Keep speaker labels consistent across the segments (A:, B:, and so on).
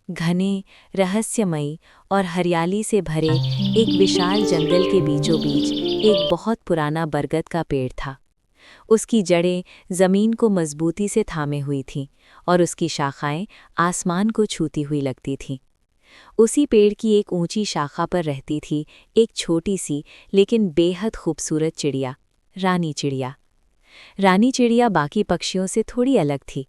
A: घने, रहस्यमयी और हरियाली से भरे एक विशाल जंगल के बीचों बीच एक बहुत पुराना बरगद का पेड़ था। उसकी जड़ें जमीन को मजबूती से थामे हुई थीं और उसकी शाखाएं आसमान को छूती हुई लगती थीं। उसी पेड़ की एक ऊंची शाखा पर रहती थी एक छोटी सी लेकिन बेहद खूबसूरत चिड़िया, रानी चिड़िया। रानी चिड़िया बाकी पक्षियों से थोड़ी अलग थी।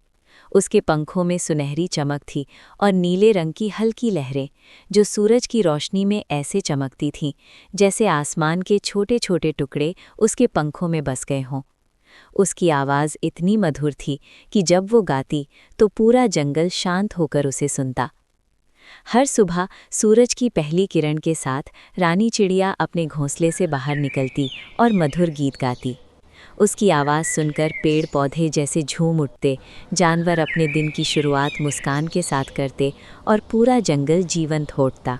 A: उसके पंखों में सुनहरी चमक थी और नीले रंग की हल्की लहरें, जो सूरज की रोशनी में ऐसे चमकती थीं जैसे आसमान के छोटे छोटे टुकड़े उसके पंखों में बस गए हों। उसकी आवाज़ इतनी मधुर थी कि जब वो गाती तो पूरा जंगल शांत होकर उसे सुनता। हर सुबह सूरज की पहली किरण के साथ रानी चिड़िया अपने घोंसले से बाहर निकलती और मधुर गीत गाती। उसकी आवाज़ सुनकर पेड़ पौधे जैसे झूम उठते, जानवर अपने दिन की शुरुआत मुस्कान के साथ करते और पूरा जंगल जीवंत होता।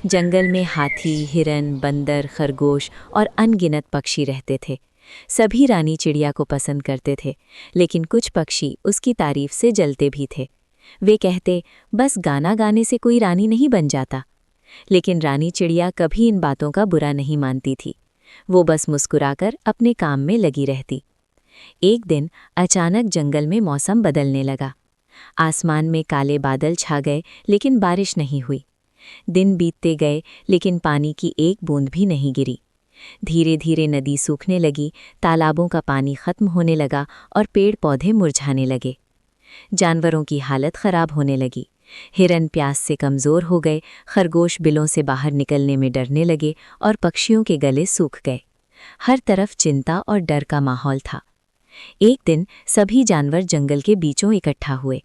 A: जंगल में हाथी, हिरन, बंदर, खरगोश और अनगिनत पक्षी रहते थे। सभी रानी चिड़िया को पसंद करते थे, लेकिन कुछ पक्षी उसकी तारीफ से जलते भी थे। वे कहते, बस गाना गाने से कोई रानी नहीं बन जाता। लेकिन रानी चिड़िया कभी इन बातों का बुरा नहीं मानती थी। वो बस मुस्कुराकर अपने काम में लगी रहती। एक दिन अचानक जंगल में मौसम बदलने लगा। आसमान में काले बादल छा गए, लेकिन बारिश नहीं हुई। दिन बीतते गए, लेकिन पानी की एक बूंद भी नहीं गिरी। धीरे धीरे नदी सूखने लगी, तालाबों का पानी खत्म होने लगा और पेड़ पौधे मुरझाने लगे। जानवरों की हालत खराब होने लगी। हिरन प्यास से कमज़ोर हो गए, खरगोश बिलों से बाहर निकलने में डरने लगे और पक्षियों के गले सूख गए। हर तरफ चिंता और डर का माहौल था। एक दिन सभी जानवर जंगल के बीचों इकट्ठा हुए।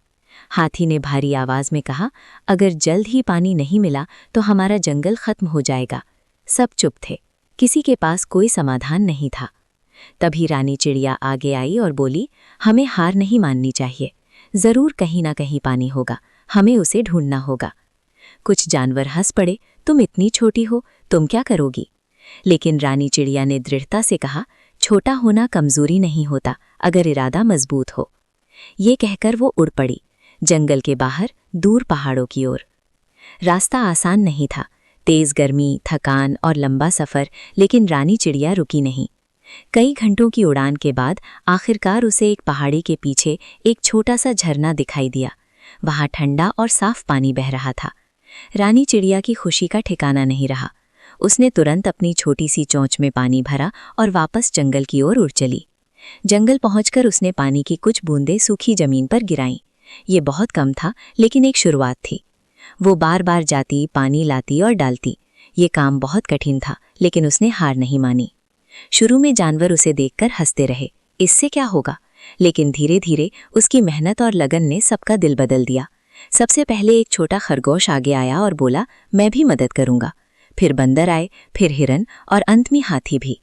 A: हाथी ने भारी आवाज़ में कहा, अगर जल्द ही पानी नहीं मिला तो हमारा जंगल खत्म हो जाएगा। सब चुप थे, किसी के पास कोई समाधान नहीं था। तभी रानी चिड़िया आगे आई और बोली, हमें हार नहीं माननी चाहिए। ज़रूर कहीं ना कहीं पानी होगा, हमें उसे ढूंढना होगा। कुछ जानवर हंस पड़े, तुम इतनी छोटी हो, तुम क्या करोगी? लेकिन रानी चिड़िया ने दृढ़ता से कहा, छोटा होना कमज़ोरी नहीं होता अगर इरादा मजबूत हो। ये कहकर वो उड़ पड़ी, जंगल के बाहर दूर पहाड़ों की ओर। रास्ता आसान नहीं था, तेज़ गर्मी, थकान और लंबा सफ़र, लेकिन रानी चिड़िया रुकी नहीं। कई घंटों की उड़ान के बाद आखिरकार उसे एक पहाड़ी के पीछे एक छोटा सा झरना दिखाई दिया। वहाँ ठंडा और साफ पानी बह रहा था। रानी चिड़िया की खुशी का ठिकाना नहीं रहा। उसने तुरंत अपनी छोटी सी चोंच में पानी भरा और वापस जंगल की ओर उड़ चली। जंगल पहुंचकर उसने पानी की कुछ बूंदें सूखी जमीन पर गिराईं। ये बहुत कम था, लेकिन एक शुरुआत थी। वो बार बार जाती, पानी लाती और डालती। ये काम बहुत कठिन था, लेकिन उसने हार नहीं मानी। शुरू में जानवर उसे देखकर हंसते रहे, इससे क्या होगा? लेकिन धीरे धीरे उसकी मेहनत और लगन ने सबका दिल बदल दिया। सबसे पहले एक छोटा खरगोश आगे आया और बोला, मैं भी मदद करूंगा। फिर बंदर आए, फिर हिरन और अंत में हाथी भी।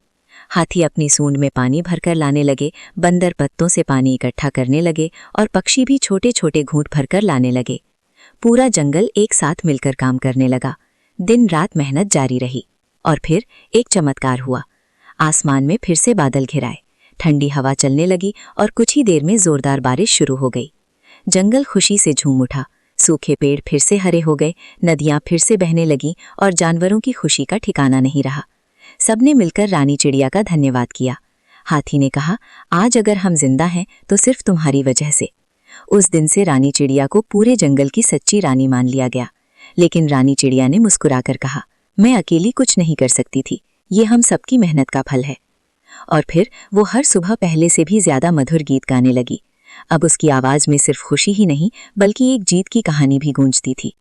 A: हाथी अपनी सूंड में पानी भरकर लाने लगे, बंदर पत्तों से पानी इकट्ठा करने लगे और पक्षी भी छोटे छोटे घूंट भरकर लाने लगे। पूरा जंगल एक साथ मिलकर काम करने लगा। दिन रात मेहनत जारी रही और फिर एक चमत्कार हुआ। आसमान में फिर से बादल घिराए, ठंडी हवा चलने लगी और कुछ ही देर में जोरदार बारिश शुरू हो गई। जंगल खुशी से झूम उठा। सूखे पेड़ फिर से हरे हो गए, नदियां फिर से बहने लगीं और जानवरों की खुशी का ठिकाना नहीं रहा। सबने मिलकर रानी चिड़िया का धन्यवाद किया। हाथी ने कहा, आज अगर हम जिंदा हैं तो सिर्फ तुम्हारी वजह से। उस दिन से रानी चिड़िया को पूरे जंगल की सच्ची रानी मान लिया गया। लेकिन रानी चिड़िया ने मुस्कुराकर कहा, मैं अकेली कुछ नहीं कर सकती थी, ये हम सबकी मेहनत का फल है। और फिर वो हर सुबह पहले से भी ज्यादा मधुर गीत गाने लगी। अब उसकी आवाज़ में सिर्फ खुशी ही नहीं, बल्कि एक जीत की कहानी भी गूंजती थी।